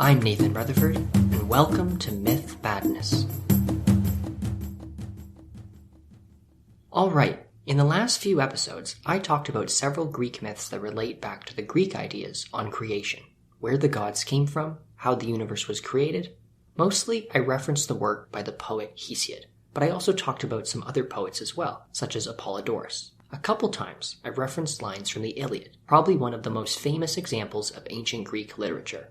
I'm Nathan Rutherford, and welcome to Myth Badness. Alright, in the last few episodes, I talked about several Greek myths that relate back to the Greek ideas on creation, where the gods came from, how the universe was created. Mostly, I referenced the work by the poet Hesiod, but I also talked about some other poets as well, such as Apollodorus. A couple times, I referenced lines from the Iliad, probably one of the most famous examples of ancient Greek literature.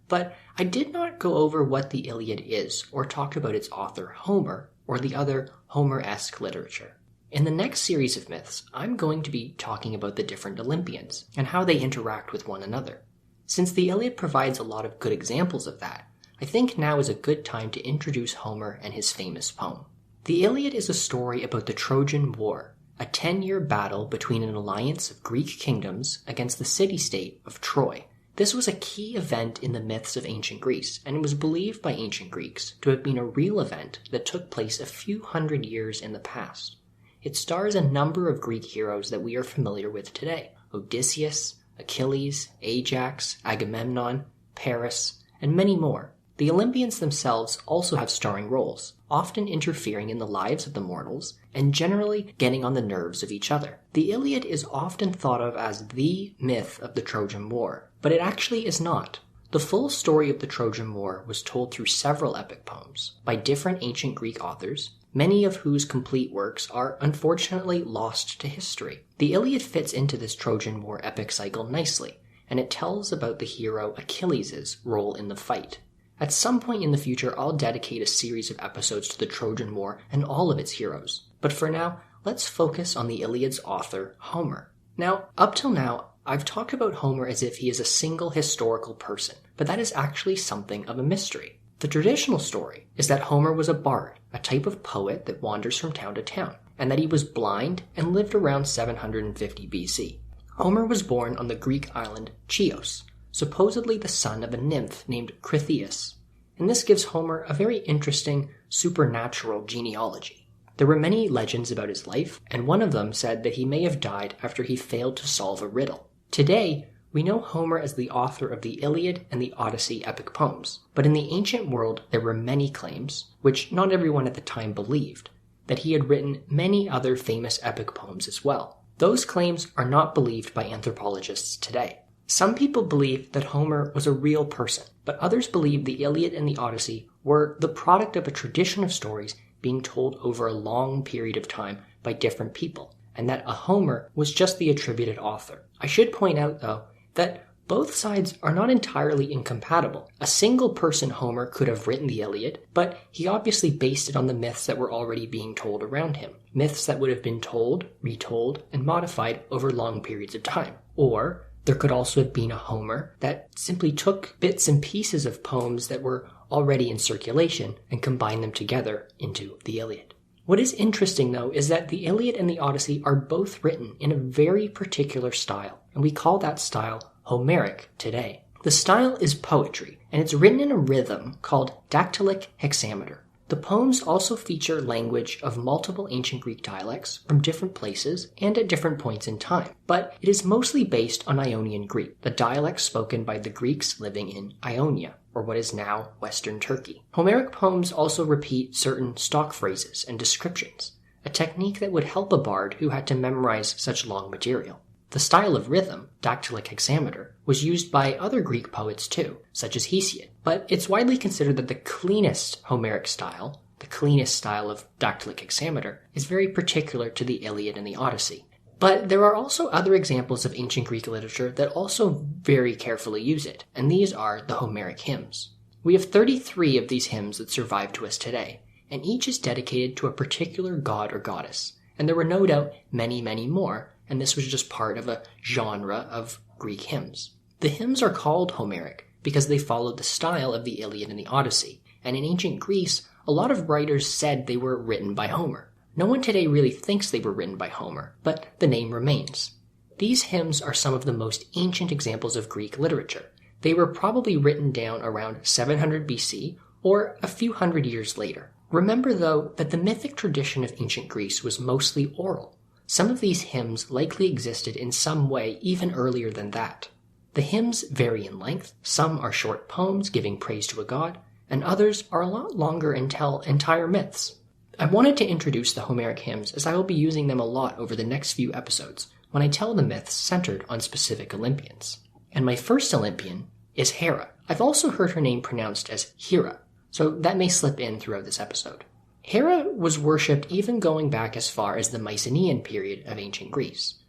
But I did not go over what the Iliad is, or talk about its author, Homer, or the other Homer-esque literature. In the next series of myths, I'm going to be talking about the different Olympians, and how they interact with one another. Since the Iliad provides a lot of good examples of that, I think now is a good time to introduce Homer and his famous poem. The Iliad is a story about the Trojan War, a 10-year battle between an alliance of Greek kingdoms against the city-state of Troy. This was a key event in the myths of ancient Greece, and it was believed by ancient Greeks to have been a real event that took place a few hundred years in the past. It stars a number of Greek heroes that we are familiar with today: Odysseus, Achilles, Ajax, Agamemnon, Paris, and many more. The Olympians themselves also have starring roles, often interfering in the lives of the mortals, and generally getting on the nerves of each other. The Iliad is often thought of as the myth of the Trojan War, but it actually is not. The full story of the Trojan War was told through several epic poems by different ancient Greek authors, many of whose complete works are unfortunately lost to history. The Iliad fits into this Trojan War epic cycle nicely, and it tells about the hero Achilles' role in the fight. At some point in the future, I'll dedicate a series of episodes to the Trojan War and all of its heroes. But for now, let's focus on the Iliad's author, Homer. Now, up till now, I've talked about Homer as if he is a single historical person, but that is actually something of a mystery. The traditional story is that Homer was a bard, a type of poet that wanders from town to town, and that he was blind and lived around 750 BC. Homer was born on the Greek island Chios, supposedly the son of a nymph named Critheus, and this gives Homer a very interesting supernatural genealogy. There were many legends about his life, and one of them said that he may have died after he failed to solve a riddle. Today, we know Homer as the author of the Iliad and the Odyssey epic poems, but in the ancient world there were many claims, which not everyone at the time believed, that he had written many other famous epic poems as well. Those claims are not believed by anthropologists today. Some people believe that Homer was a real person, but others believe the Iliad and the Odyssey were the product of a tradition of stories being told over a long period of time by different people, and that a Homer was just the attributed author. I should point out, though, that both sides are not entirely incompatible. A single person Homer could have written the Iliad, but he obviously based it on the myths that were already being told around him. Myths that would have been told, retold, and modified over long periods of time. Or there could also have been a Homer that simply took bits and pieces of poems that were already in circulation and combined them together into the Iliad. What is interesting, though, is that the Iliad and the Odyssey are both written in a very particular style, and we call that style Homeric today. The style is poetry, and it's written in a rhythm called dactylic hexameter. The poems also feature language of multiple ancient Greek dialects from different places and at different points in time, but it is mostly based on Ionian Greek, the dialect spoken by the Greeks living in Ionia, or what is now Western Turkey. Homeric poems also repeat certain stock phrases and descriptions, a technique that would help a bard who had to memorize such long material. The style of rhythm, dactylic hexameter, was used by other Greek poets too, such as Hesiod, but it's widely considered that the cleanest Homeric style, the cleanest style of dactylic hexameter, is very particular to the Iliad and the Odyssey. But there are also other examples of ancient Greek literature that also very carefully use it, and these are the Homeric Hymns. We have 33 of these hymns that survive to us today, and each is dedicated to a particular god or goddess, and there were no doubt many, many more, and this was just part of a genre of Greek hymns. The hymns are called Homeric because they followed the style of the Iliad and the Odyssey, and in ancient Greece, a lot of writers said they were written by Homer. No one today really thinks they were written by Homer, but the name remains. These hymns are some of the most ancient examples of Greek literature. They were probably written down around 700 BC or a few hundred years later. Remember, though, that the mythic tradition of ancient Greece was mostly oral. Some of these hymns likely existed in some way even earlier than that. The hymns vary in length. Some are short poems giving praise to a god, and others are a lot longer and tell entire myths. I wanted to introduce the Homeric hymns as I will be using them a lot over the next few episodes when I tell the myths centered on specific Olympians. And my first Olympian is Hera. I've also heard her name pronounced as Hera, so that may slip in throughout this episode. Hera was worshipped even going back as far as the Mycenaean period of ancient Greece,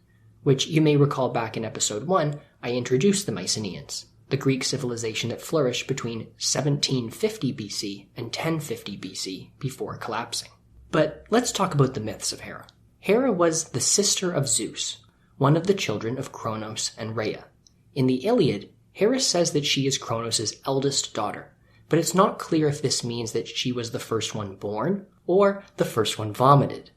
which you may recall back in episode 1, I introduced the Mycenaeans, the Greek civilization that flourished between 1750 BC and 1050 BC before collapsing. But let's talk about the myths of Hera. Hera was the sister of Zeus, one of the children of Kronos and Rhea. In the Iliad, Hera says that she is Kronos' eldest daughter, but it's not clear if this means that she was the first one born or the first one vomited.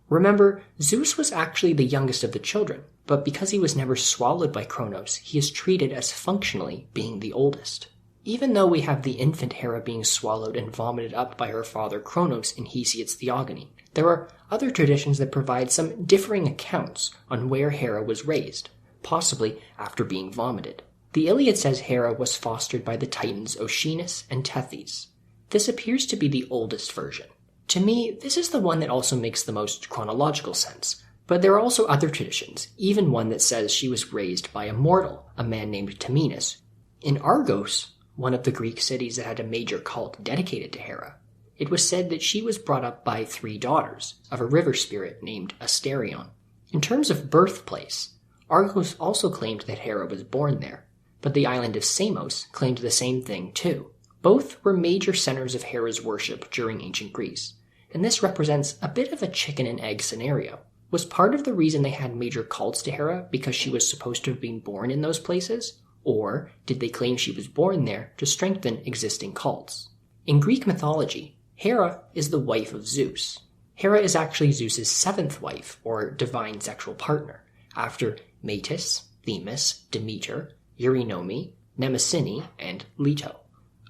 Remember, Zeus was actually the youngest of the children, but because he was never swallowed by Kronos, he is treated as functionally being the oldest. Even though we have the infant Hera being swallowed and vomited up by her father Kronos in Hesiod's Theogony, there are other traditions that provide some differing accounts on where Hera was raised, possibly after being vomited. The Iliad says Hera was fostered by the Titans Oceanus and Tethys. This appears to be the oldest version. To me, this is the one that also makes the most chronological sense, but there are also other traditions, even one that says she was raised by a mortal, a man named Temenus. In Argos, one of the Greek cities that had a major cult dedicated to Hera, it was said that she was brought up by 3 daughters of a river spirit named Asterion. In terms of birthplace, Argos also claimed that Hera was born there, but the island of Samos claimed the same thing too. Both were major centers of Hera's worship during ancient Greece, and this represents a bit of a chicken and egg scenario. Was part of the reason they had major cults to Hera because she was supposed to have been born in those places? Or did they claim she was born there to strengthen existing cults? In Greek mythology, Hera is the wife of Zeus. Hera is actually Zeus's 7th wife, or divine sexual partner, after Metis, Themis, Demeter, Eurynome, Mnemosyne, and Leto.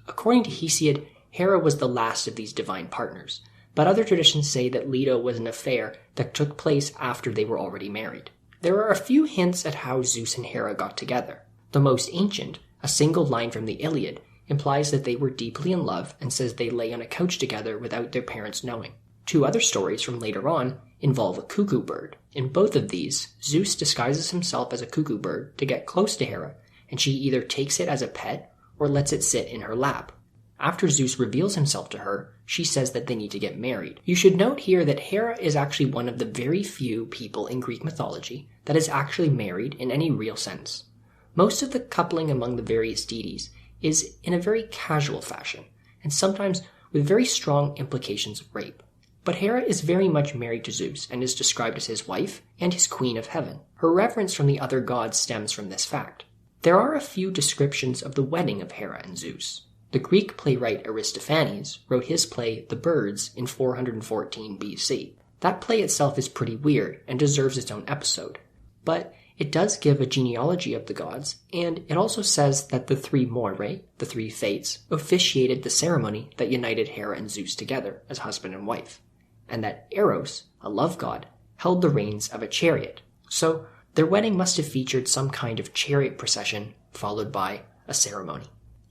According to Hesiod, Hera was the last of these divine partners, but other traditions say that Leto was an affair that took place after they were already married. There are a few hints at how Zeus and Hera got together. The most ancient, a single line from the Iliad, implies that they were deeply in love and says they lay on a couch together without their parents knowing. 2 other stories from later on involve a cuckoo bird. In both of these, Zeus disguises himself as a cuckoo bird to get close to Hera, and she either takes it as a pet or lets it sit in her lap. After Zeus reveals himself to her, she says that they need to get married. You should note here that Hera is actually one of the very few people in Greek mythology that is actually married in any real sense. Most of the coupling among the various deities is in a very casual fashion, and sometimes with very strong implications of rape. But Hera is very much married to Zeus and is described as his wife and his queen of heaven. Her reverence from the other gods stems from this fact. There are a few descriptions of the wedding of Hera and Zeus. The Greek playwright Aristophanes wrote his play The Birds in 414 BC. That play itself is pretty weird and deserves its own episode, but it does give a genealogy of the gods, and it also says that the 3 Moirae, the 3 Fates, officiated the ceremony that united Hera and Zeus together as husband and wife, and that Eros, a love god, held the reins of a chariot. So their wedding must have featured some kind of chariot procession followed by a ceremony.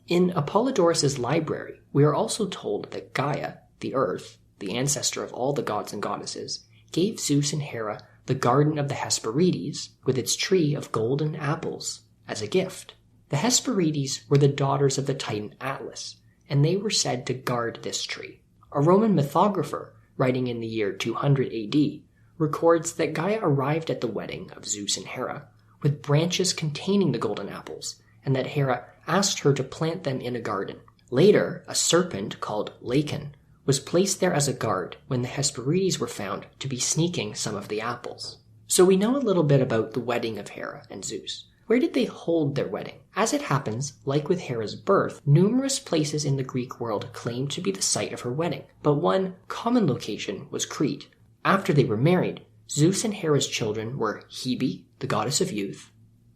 In Apollodorus' library, we are also told that Gaia, the earth, the ancestor of all the gods and goddesses, gave Zeus and Hera the garden of the Hesperides with its tree of golden apples as a gift. The Hesperides were the daughters of the Titan Atlas, and they were said to guard this tree. A Roman mythographer, writing in the year 200 AD, records that Gaia arrived at the wedding of Zeus and Hera with branches containing the golden apples, and that Hera asked her to plant them in a garden. Later, a serpent called Lacon was placed there as a guard when the Hesperides were found to be sneaking some of the apples. So we know a little bit about the wedding of Hera and Zeus. Where did they hold their wedding? As it happens, like with Hera's birth, numerous places in the Greek world claimed to be the site of her wedding, but one common location was Crete. After they were married, Zeus and Hera's children were Hebe, the goddess of youth,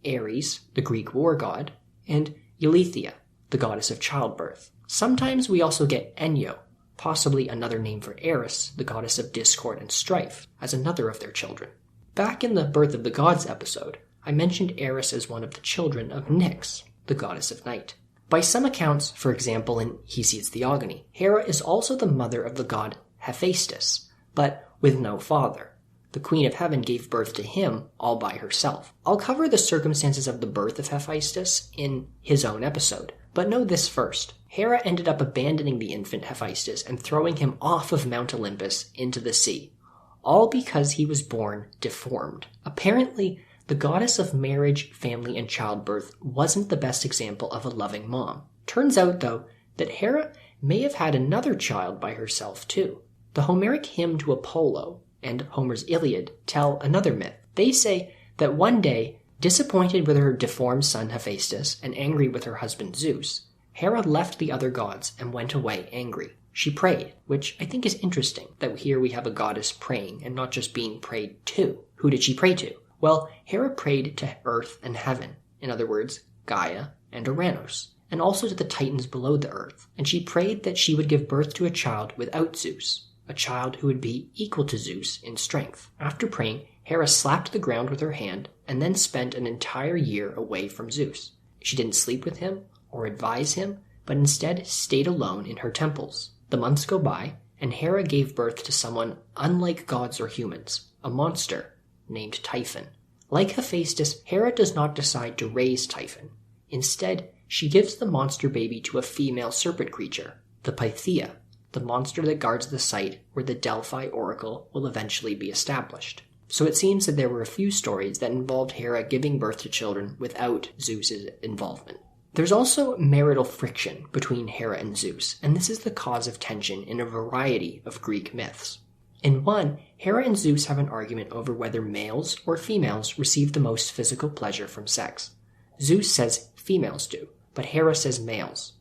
Ares, the Greek war god, and Eileithyia, the goddess of childbirth. Sometimes we also get Enyo, possibly another name for Eris, the goddess of discord and strife, as another of their children. Back in the Birth of the Gods episode, I mentioned Eris as one of the children of Nyx, the goddess of night. By some accounts, for example in Hesiod's Theogony, Hera is also the mother of the god Hephaestus, but with no father. The Queen of Heaven gave birth to him all by herself. I'll cover the circumstances of the birth of Hephaestus in his own episode, but know this first. Hera ended up abandoning the infant Hephaestus and throwing him off of Mount Olympus into the sea, all because he was born deformed. Apparently, the goddess of marriage, family, and childbirth wasn't the best example of a loving mom. Turns out, though, that Hera may have had another child by herself, too. The Homeric hymn to Apollo and Homer's Iliad tell another myth. They say that one day, disappointed with her deformed son Hephaestus and angry with her husband Zeus, Hera left the other gods and went away angry. She prayed, which I think is interesting, that here we have a goddess praying and not just being prayed to. Who did she pray to? Well, Hera prayed to earth and heaven, in other words, Gaia and Uranus, and also to the titans below the earth, and she prayed that she would give birth to a child without Zeus, a child who would be equal to Zeus in strength. After praying, Hera slapped the ground with her hand and then spent an entire year away from Zeus. She didn't sleep with him or advise him, but instead stayed alone in her temples. The months go by, and Hera gave birth to someone unlike gods or humans, a monster named Typhon. Like Hephaestus, Hera does not decide to raise Typhon. Instead, she gives the monster baby to a female serpent creature, the Pythia, the monster that guards the site where the Delphi oracle will eventually be established. So it seems that there were a few stories that involved Hera giving birth to children without Zeus's involvement. There's also marital friction between Hera and Zeus, and this is the cause of tension in a variety of Greek myths. In one, Hera and Zeus have an argument over whether males or females receive the most physical pleasure from sex. Zeus says females do, but Hera says males.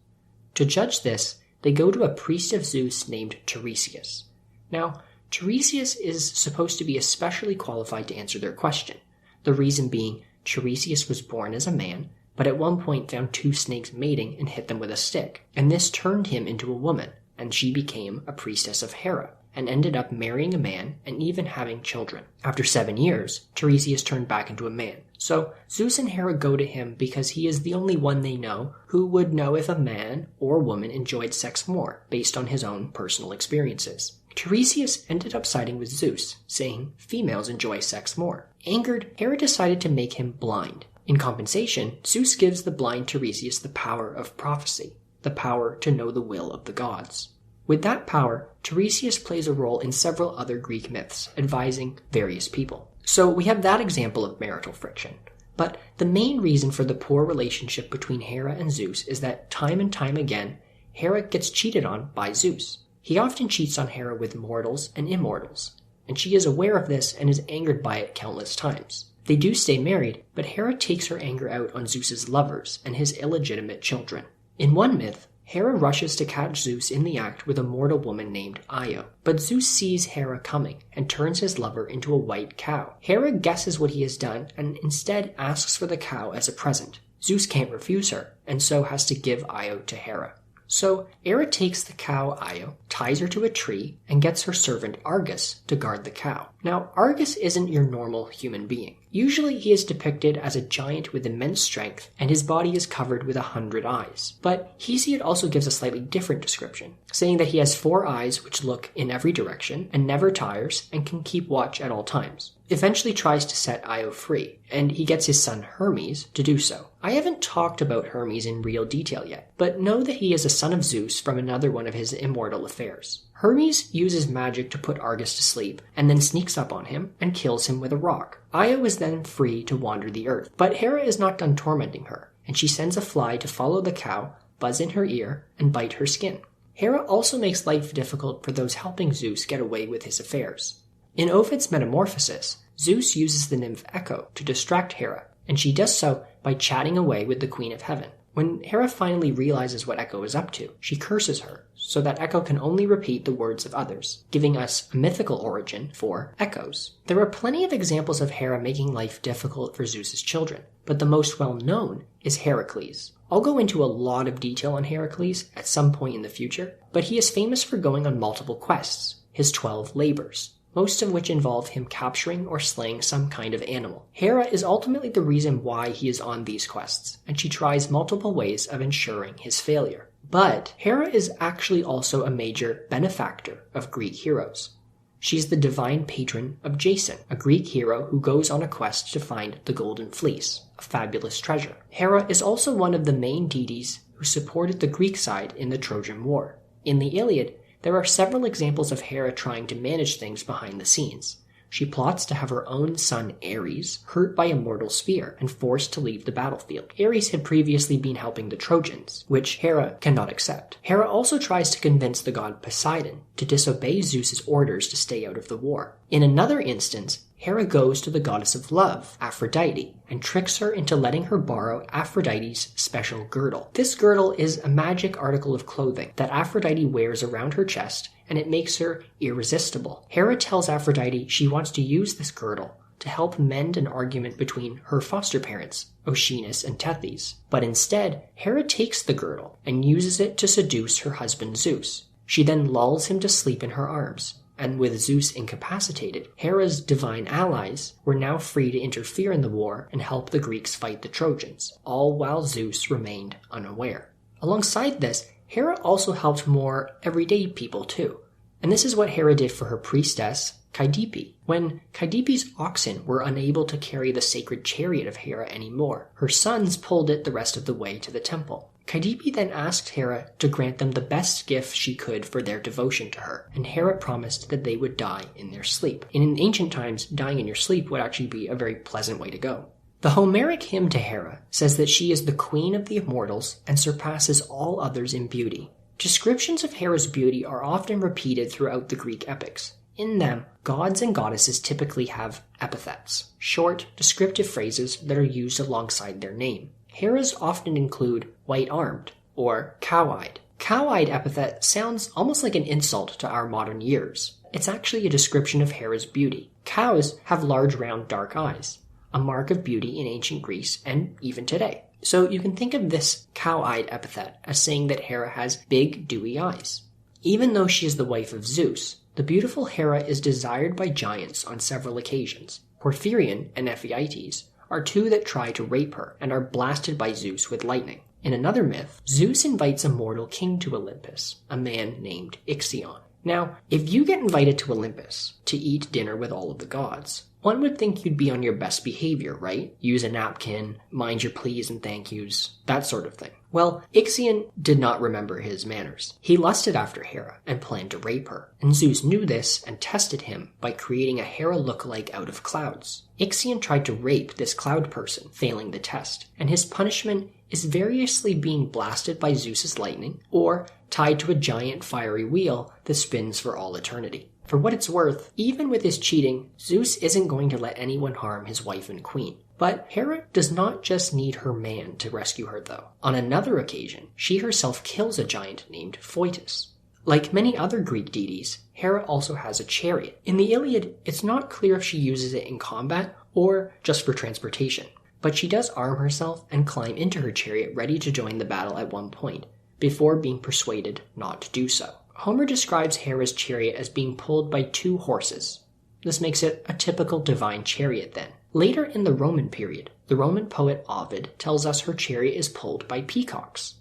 To judge this, they go to a priest of Zeus named Tiresias. Now, Tiresias is supposed to be especially qualified to answer their question, the reason being Tiresias was born as a man, but at one point found two snakes mating and hit them with a stick, and this turned him into a woman, and she became a priestess of Hera, and ended up marrying a man and even having children. After 7 years, Tiresias turned back into a man. So Zeus and Hera go to him because he is the only one they know who would know if a man or woman enjoyed sex more, based on his own personal experiences. Tiresias ended up siding with Zeus, saying females enjoy sex more. Angered, Hera decided to make him blind. In compensation, Zeus gives the blind Tiresias the power of prophecy, the power to know the will of the gods. With that power, Tiresias plays a role in several other Greek myths, advising various people. So we have that example of marital friction. But the main reason for the poor relationship between Hera and Zeus is that time and time again, Hera gets cheated on by Zeus. He often cheats on Hera with mortals and immortals, and she is aware of this and is angered by it countless times. They do stay married, but Hera takes her anger out on Zeus's lovers and his illegitimate children. In one myth, Hera rushes to catch Zeus in the act with a mortal woman named Io, but Zeus sees Hera coming and turns his lover into a white cow. Hera guesses what he has done and instead asks for the cow as a present. Zeus can't refuse her, and so has to give Io to Hera. So Hera takes the cow Io, ties her to a tree, and gets her servant Argus to guard the cow. Now, Argus isn't your normal human being. Usually he is depicted as a giant with immense strength, and his body is covered with 100 eyes. But Hesiod also gives a slightly different description, saying that he has 4 eyes which look in every direction, and never tires, and can keep watch at all times. Eventually tries to set Io free, and he gets his son Hermes to do so. I haven't talked about Hermes in real detail yet, but know that he is a son of Zeus from another one of his immortal affairs. Hermes uses magic to put Argus to sleep, and then sneaks up on him and kills him with a rock. Io is then free to wander the earth, but Hera is not done tormenting her, and she sends a fly to follow the cow, buzz in her ear, and bite her skin. Hera also makes life difficult for those helping Zeus get away with his affairs. In Ovid's Metamorphosis, Zeus uses the nymph Echo to distract Hera, and she does so by chatting away with the Queen of Heaven. When Hera finally realizes what Echo is up to, she curses her, so that Echo can only repeat the words of others, giving us a mythical origin for echoes. There are plenty of examples of Hera making life difficult for Zeus's children, but the most well-known is Heracles. I'll go into a lot of detail on Heracles at some point in the future, but he is famous for going on multiple quests, his 12 labors. most of which involve him capturing or slaying some kind of animal. Hera is ultimately the reason why he is on these quests, and she tries multiple ways of ensuring his failure. But Hera is actually also a major benefactor of Greek heroes. She's the divine patron of Jason, a Greek hero who goes on a quest to find the Golden Fleece, a fabulous treasure. Hera is also one of the main deities who supported the Greek side in the Trojan War. In the Iliad, there are several examples of Hera trying to manage things behind the scenes. She plots to have her own son Ares hurt by a mortal spear and forced to leave the battlefield. Ares had previously been helping the Trojans, which Hera cannot accept. Hera also tries to convince the god Poseidon to disobey Zeus's orders to stay out of the war. In another instance, Hera goes to the goddess of love, Aphrodite, and tricks her into letting her borrow Aphrodite's special girdle. This girdle is a magic article of clothing that Aphrodite wears around her chest, and it makes her irresistible. Hera tells Aphrodite she wants to use this girdle to help mend an argument between her foster parents, Oceanus and Tethys. But instead, Hera takes the girdle and uses it to seduce her husband Zeus. She then lulls him to sleep in her arms. And with Zeus incapacitated, Hera's divine allies were now free to interfere in the war and help the Greeks fight the Trojans, all while Zeus remained unaware. Alongside this, Hera also helped more everyday people too. And this is what Hera did for her priestess, Calliope. When Calliope's oxen were unable to carry the sacred chariot of Hera anymore, her sons pulled it the rest of the way to the temple. Calliope then asked Hera to grant them the best gift she could for their devotion to her, and Hera promised that they would die in their sleep. And in ancient times, dying in your sleep would actually be a very pleasant way to go. The Homeric hymn to Hera says that she is the queen of the immortals and surpasses all others in beauty. Descriptions of Hera's beauty are often repeated throughout the Greek epics. In them, gods and goddesses typically have epithets, short, descriptive phrases that are used alongside their name. Hera's often include white-armed or cow-eyed. Cow-eyed epithet sounds almost like an insult to our modern ears. It's actually a description of Hera's beauty. Cows have large round dark eyes, a mark of beauty in ancient Greece and even today. So you can think of this cow-eyed epithet as saying that Hera has big, dewy eyes. Even though she is the wife of Zeus, the beautiful Hera is desired by giants on several occasions. Porphyrion and Ephialtes are two that try to rape her and are blasted by Zeus with lightning. In another myth, Zeus invites a mortal king to Olympus, a man named Ixion. Now, if you get invited to Olympus to eat dinner with all of the gods, one would think you'd be on your best behavior, right? Use a napkin, mind your please and thank yous, that sort of thing. Well, Ixion did not remember his manners. He lusted after Hera and planned to rape her, and Zeus knew this and tested him by creating a Hera lookalike out of clouds. Ixion tried to rape this cloud person, failing the test, and his punishment is variously being blasted by Zeus's lightning or tied to a giant fiery wheel that spins for all eternity. For what it's worth, even with his cheating, Zeus isn't going to let anyone harm his wife and queen. But Hera does not just need her man to rescue her, though. On another occasion, she herself kills a giant named Foetus. Like many other Greek deities, Hera also has a chariot. In the Iliad, it's not clear if she uses it in combat or just for transportation. But she does arm herself and climb into her chariot ready to join the battle at one point, before being persuaded not to do so. Homer describes Hera's chariot as being pulled by 2 horses. This makes it a typical divine chariot then. Later in the Roman period, the Roman poet Ovid tells us her chariot is pulled by peacocks.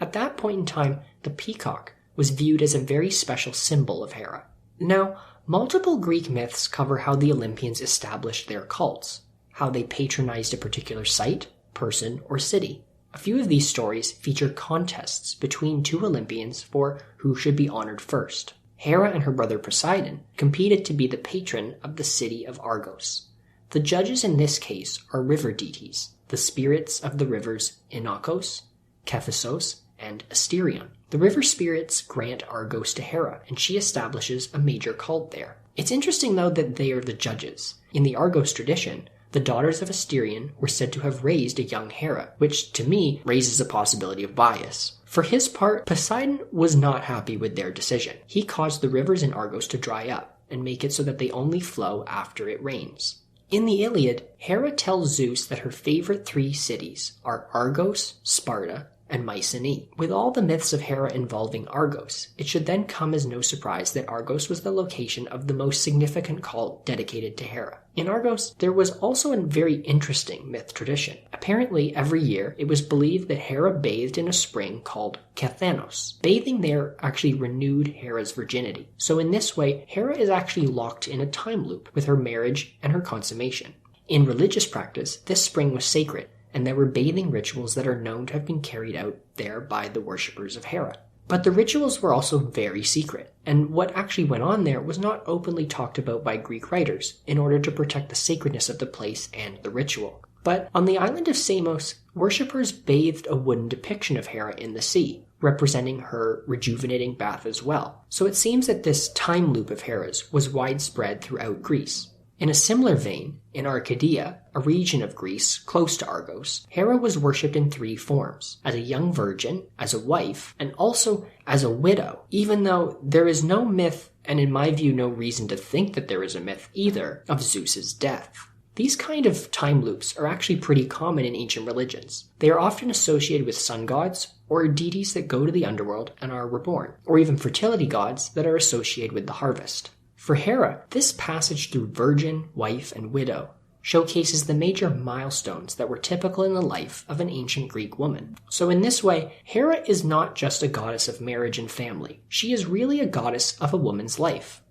At that point in time, the peacock was viewed as a very special symbol of Hera. Now, multiple Greek myths cover how the Olympians established their cults, how they patronized a particular site, person, or city. A few of these stories feature contests between 2 Olympians for who should be honored first. Hera and her brother Poseidon competed to be the patron of the city of Argos. The judges in this case are river deities, the spirits of the rivers Inachos, Kephisos, and Asterion. The river spirits grant Argos to Hera, and she establishes a major cult there. It's interesting, though, that they are the judges. In the Argos tradition, the daughters of Asterion were said to have raised a young Hera, which, to me, raises a possibility of bias. For his part, Poseidon was not happy with their decision. He caused the rivers in Argos to dry up, and make it so that they only flow after it rains. In the Iliad, Hera tells Zeus that her favorite 3 cities are Argos, Sparta, and Mycenae. With all the myths of Hera involving Argos, it should then come as no surprise that Argos was the location of the most significant cult dedicated to Hera. In Argos, there was also a very interesting myth tradition. Apparently, every year, it was believed that Hera bathed in a spring called Kathanos. Bathing there actually renewed Hera's virginity. So in this way, Hera is actually locked in a time loop with her marriage and her consummation. In religious practice, this spring was sacred, and there were bathing rituals that are known to have been carried out there by the worshippers of Hera. But the rituals were also very secret, and what actually went on there was not openly talked about by Greek writers in order to protect the sacredness of the place and the ritual. But on the island of Samos, worshippers bathed a wooden depiction of Hera in the sea, representing her rejuvenating bath as well. So it seems that this time loop of Hera's was widespread throughout Greece. In a similar vein, in Arcadia, a region of Greece close to Argos, Hera was worshipped in 3 forms: as a young virgin, as a wife, and also as a widow, even though there is no myth, and in my view no reason to think that there is a myth either, of Zeus's death. These kind of time loops are actually pretty common in ancient religions. They are often associated with sun gods, or deities that go to the underworld and are reborn, or even fertility gods that are associated with the harvest. For Hera, this passage through virgin, wife, and widow showcases the major milestones that were typical in the life of an ancient Greek woman. So in this way, Hera is not just a goddess of marriage and family. She is really a goddess of a woman's life.